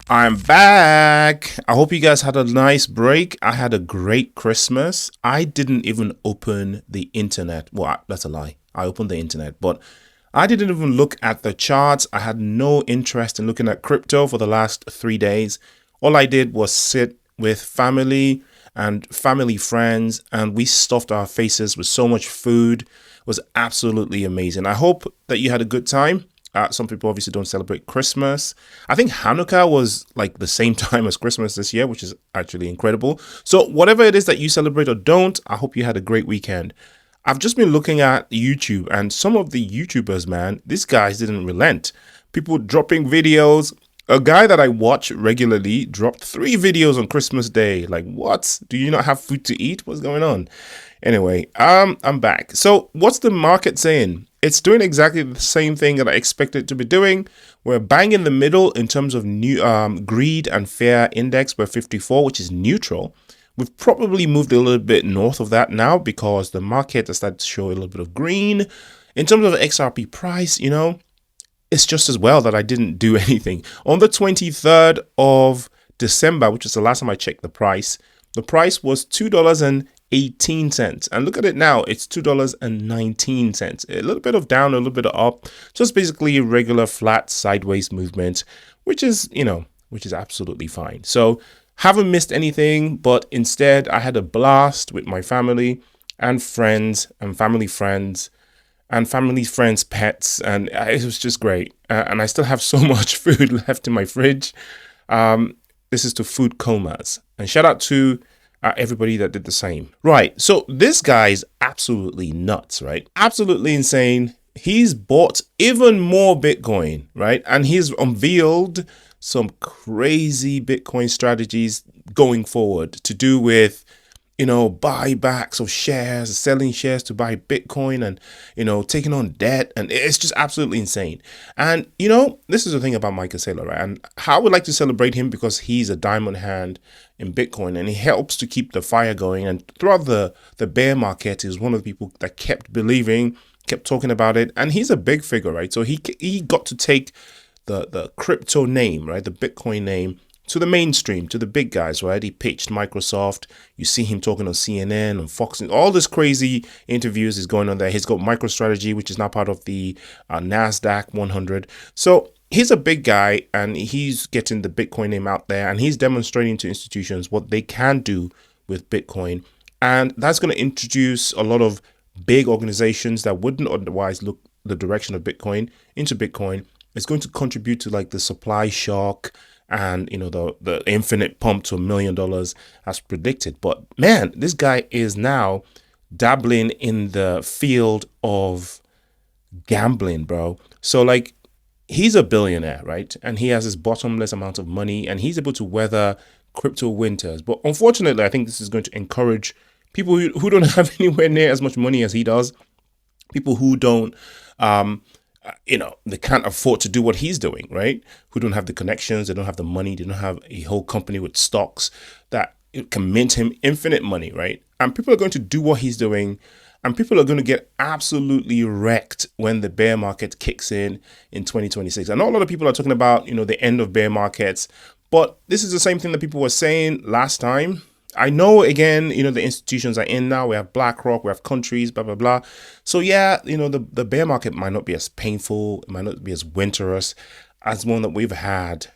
I'm back. I hope you guys had a nice break. I had a great Christmas. I didn't even open the internet. Well, that's a lie. I opened the internet, but I didn't even look at the charts. I had no interest in looking at crypto for the last 3 days. All I did was sit with family and family friends, and we stuffed our faces with so much food. It was absolutely amazing. I hope that you had a good time. Some people obviously don't celebrate Christmas. I think Hanukkah was like the same time as Christmas this year, which is actually incredible. So whatever it is that you celebrate or don't, I hope you had a great weekend. I've just been looking at YouTube, and some of the YouTubers, man, these guys didn't relent. People dropping videos. A guy that I watch regularly dropped 3 videos on Christmas Day. Like, what? Do you not have food to eat? What's going on? Anyway, I'm back. So what's the market saying? It's doing exactly the same thing that I expected it to be doing. We're bang in the middle in terms of new greed and fear index. We're 54, which is neutral. We've probably moved a little bit north of that now because the market has started to show a little bit of green. In terms of the XRP price, it's just as well that I didn't do anything. On the 23rd of December, which is the last time I checked the price was $2.18. And look at it now, it's $2.19. A little bit of down, a little bit of up, just basically a regular flat sideways movement, which is absolutely fine. So haven't missed anything, but instead I had a blast with my family and friends and family friends pets, and it was just great. And I still have so much food left in my fridge. This is to food comas, and shout out to everybody that did the same. Right, so this guy's absolutely nuts, right? Absolutely insane. He's bought even more Bitcoin, right? And he's unveiled some crazy Bitcoin strategies going forward to do with buybacks of shares, selling shares to buy Bitcoin, and taking on debt, and it's just absolutely insane. And this is the thing about Michael Saylor, right? And how I would like to celebrate him because he's a diamond hand in Bitcoin, and he helps to keep the fire going. And throughout the bear market, he's one of the people that kept believing, kept talking about it, and he's a big figure, right? So he got to take the crypto name, right, the Bitcoin name, to the mainstream, to the big guys, right? He pitched Microsoft. You see him talking on CNN and Fox, and all this crazy interviews is going on there. He's got MicroStrategy, which is now part of the NASDAQ 100. So he's a big guy, and he's getting the Bitcoin name out there, and he's demonstrating to institutions what they can do with Bitcoin. And that's going to introduce a lot of big organizations that wouldn't otherwise look the direction of Bitcoin into Bitcoin. It's going to contribute to like the supply shock and the infinite pump to $1 million as predicted. But man, this guy is now dabbling in the field of gambling, bro. So like, he's a billionaire, right? And he has this bottomless amount of money, and he's able to weather crypto winters. But unfortunately, I think this is going to encourage people who don't have anywhere near as much money as he does, people who don't they can't afford to do what he's doing, right? Who don't have the connections, they don't have the money, they don't have a whole company with stocks that can mint him infinite money, right? And people are going to do what he's doing, and people are going to get absolutely wrecked when the bear market kicks in 2026. I know a lot of people are talking about, the end of bear markets, but this is the same thing that people were saying last time. I know, again, the institutions are in now. We have BlackRock, we have countries, blah, blah, blah. So yeah, the bear market might not be as painful, it might not be as winterous as one that we've had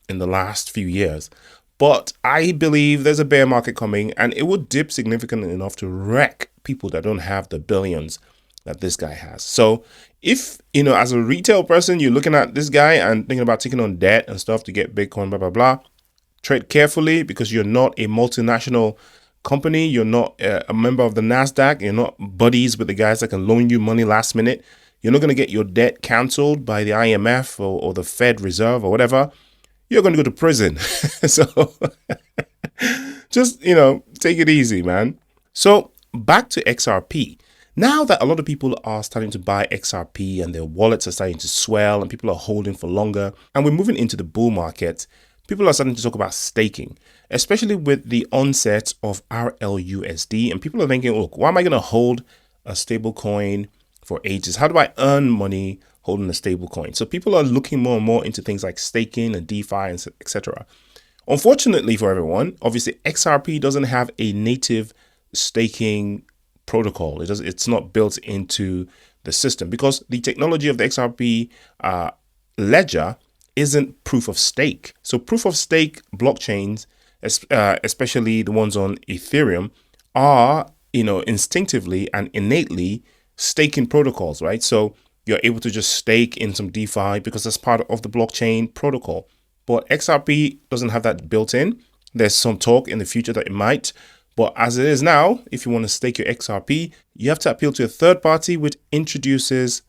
in the last few years. But I believe there's a bear market coming, and it will dip significantly enough to wreck people that don't have the billions that this guy has. So if, as a retail person, you're looking at this guy and thinking about taking on debt and stuff to get Bitcoin, blah, blah, blah, trade carefully, because you're not a multinational company. You're not a member of the NASDAQ. You're not buddies with the guys that can loan you money last minute. You're not going to get your debt canceled by the IMF or the Fed Reserve or whatever. You're going to go to prison. So just, take it easy, man. So back to XRP. Now that a lot of people are starting to buy XRP and their wallets are starting to swell and people are holding for longer, and we're moving into the bull market, people are starting to talk about staking, especially with the onset of RLUSD. And people are thinking, look, why am I going to hold a stable coin for ages? How do I earn money holding a stable coin. So people are looking more and more into things like staking and DeFi and etc. Unfortunately for everyone, obviously XRP doesn't have a native staking protocol. It's not built into the system because the technology of the XRP ledger isn't proof of stake. So proof of stake blockchains, especially the ones on Ethereum, are, instinctively and innately staking protocols, right? So you're able to just stake in some DeFi because that's part of the blockchain protocol. But XRP doesn't have that built in. There's some talk in the future that it might. But as it is now, if you want to stake your XRP, you have to appeal to a third party, which introduces,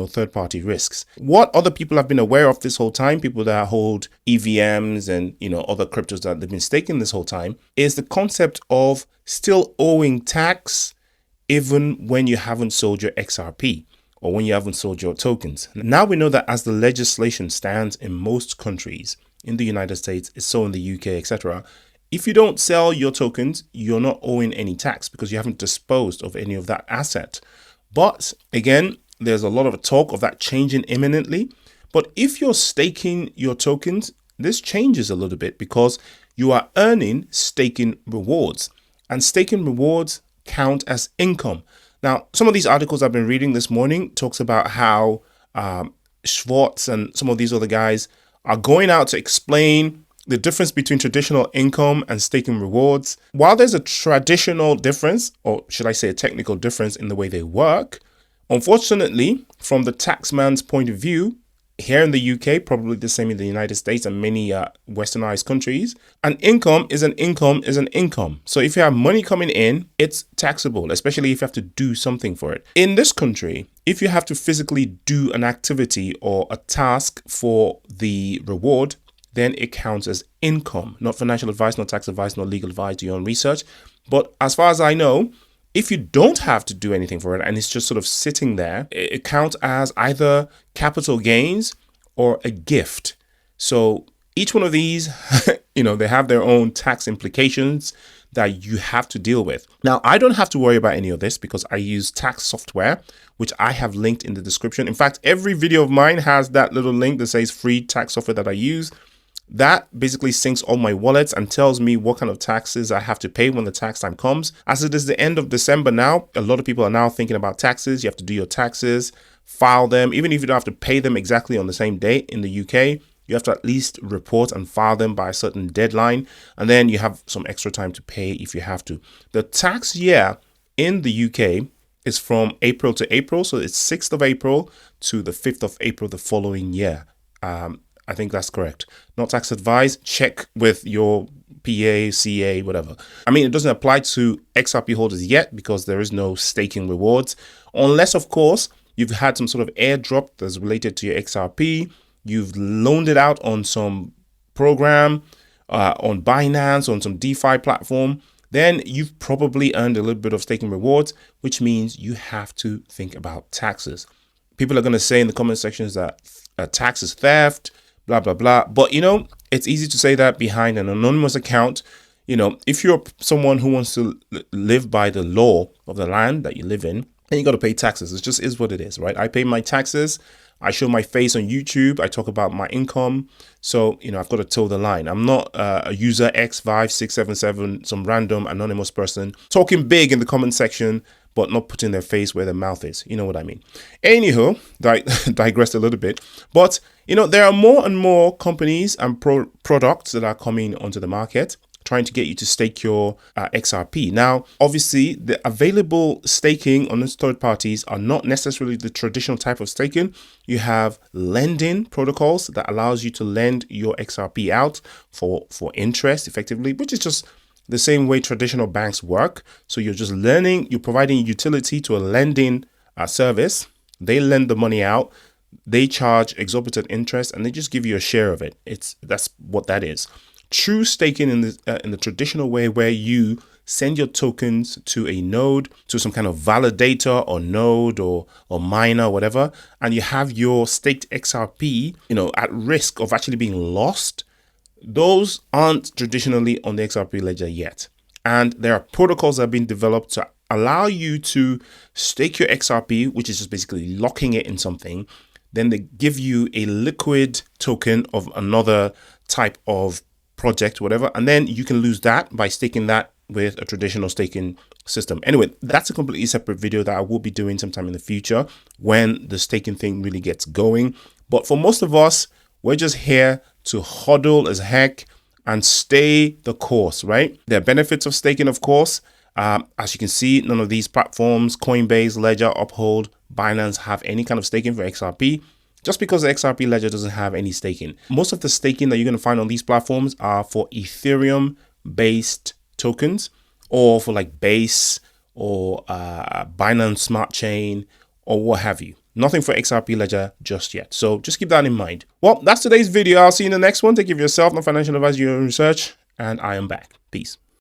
third party risks. What other people have been aware of this whole time, people that hold EVMs and, other cryptos that they've been staking this whole time, is the concept of still owing tax even when you haven't sold your XRP or when you haven't sold your tokens. Now we know that as the legislation stands in most countries, in the United States, it's so in the UK, etc. If you don't sell your tokens, you're not owing any tax because you haven't disposed of any of that asset. But again, there's a lot of talk of that changing imminently. But if you're staking your tokens, this changes a little bit because you are earning staking rewards, and staking rewards count as income. Now, some of these articles I've been reading this morning talks about how Schwartz and some of these other guys are going out to explain the difference between traditional income and staking rewards. While there's a traditional difference, or should I say a technical difference in the way they work, unfortunately, from the taxman's point of view, here in the UK, probably the same in the United States and many westernized countries, an income is an income is an income. So if you have money coming in, it's taxable, especially if you have to do something for it. In this country, if you have to physically do an activity or a task for the reward, then it counts as income. Not financial advice, not tax advice, not legal advice, do your own research. But as far as I know, if you don't have to do anything for it and it's just sort of sitting there, it counts as either capital gains or a gift. So each one of these, they have their own tax implications that you have to deal with. Now, I don't have to worry about any of this because I use tax software, which I have linked in the description. In fact, every video of mine has that little link that says free tax software that I use. That basically syncs all my wallets and tells me what kind of taxes I have to pay when the tax time comes. As it is the end of December now, a lot of people are now thinking about taxes. You have to do your taxes, file them. Even if you don't have to pay them exactly on the same date in the UK, you have to at least report and file them by a certain deadline. And then you have some extra time to pay if you have to. The tax year in the UK is from April to April. So it's 6th of April to the 5th of April the following year. I think that's correct. Not tax advice. Check with your PA, CA, whatever. I mean, it doesn't apply to XRP holders yet because there is no staking rewards. Unless, of course, you've had some sort of airdrop that's related to your XRP. You've loaned it out on some program, on Binance, on some DeFi platform. Then you've probably earned a little bit of staking rewards, which means you have to think about taxes. People are going to say in the comment sections that tax is theft, blah, blah, blah. But, it's easy to say that behind an anonymous account. If you're someone who wants to live by the law of the land that you live in, then you got to pay taxes. It just is what it is, right? I pay my taxes. I show my face on YouTube. I talk about my income. So, I've got to toe the line. I'm not a user X5677, some random anonymous person talking big in the comment section, but not putting their face where their mouth is. You know what I mean? Anywho, digressed a little bit. But, there are more and more companies and products that are coming onto the market trying to get you to stake your XRP. Now, obviously, the available staking on these third parties are not necessarily the traditional type of staking. You have lending protocols that allows you to lend your XRP out for interest effectively, which is just the same way traditional banks work. So you're just you're providing utility to a lending service. They lend the money out. They charge exorbitant interest and they just give you a share of it. That's what that is. True staking in the traditional way, where you send your tokens to a node, to some kind of validator or node or miner or whatever, and you have your staked XRP, at risk of actually being lost. Those aren't traditionally on the XRP ledger yet. And there are protocols that have been developed to allow you to stake your XRP, which is just basically locking it in something. then they give you a liquid token of another type of project, whatever, and then you can lose that by staking that with a traditional staking system. Anyway, that's a completely separate video that I will be doing sometime in the future when the staking thing really gets going. But for most of us, we're just here to hodl as heck and stay the course, right? There are benefits of staking, of course. As you can see, none of these platforms, Coinbase, Ledger, Uphold, Binance, have any kind of staking for XRP, just because the XRP Ledger doesn't have any staking. Most of the staking that you're going to find on these platforms are for Ethereum-based tokens, or for like Base or Binance Smart Chain or what have you. Nothing for XRP Ledger just yet. So just keep that in mind. Well, that's today's video. I'll see you in the next one. Take care of yourself, no financial advice, your own research, and I am back. Peace.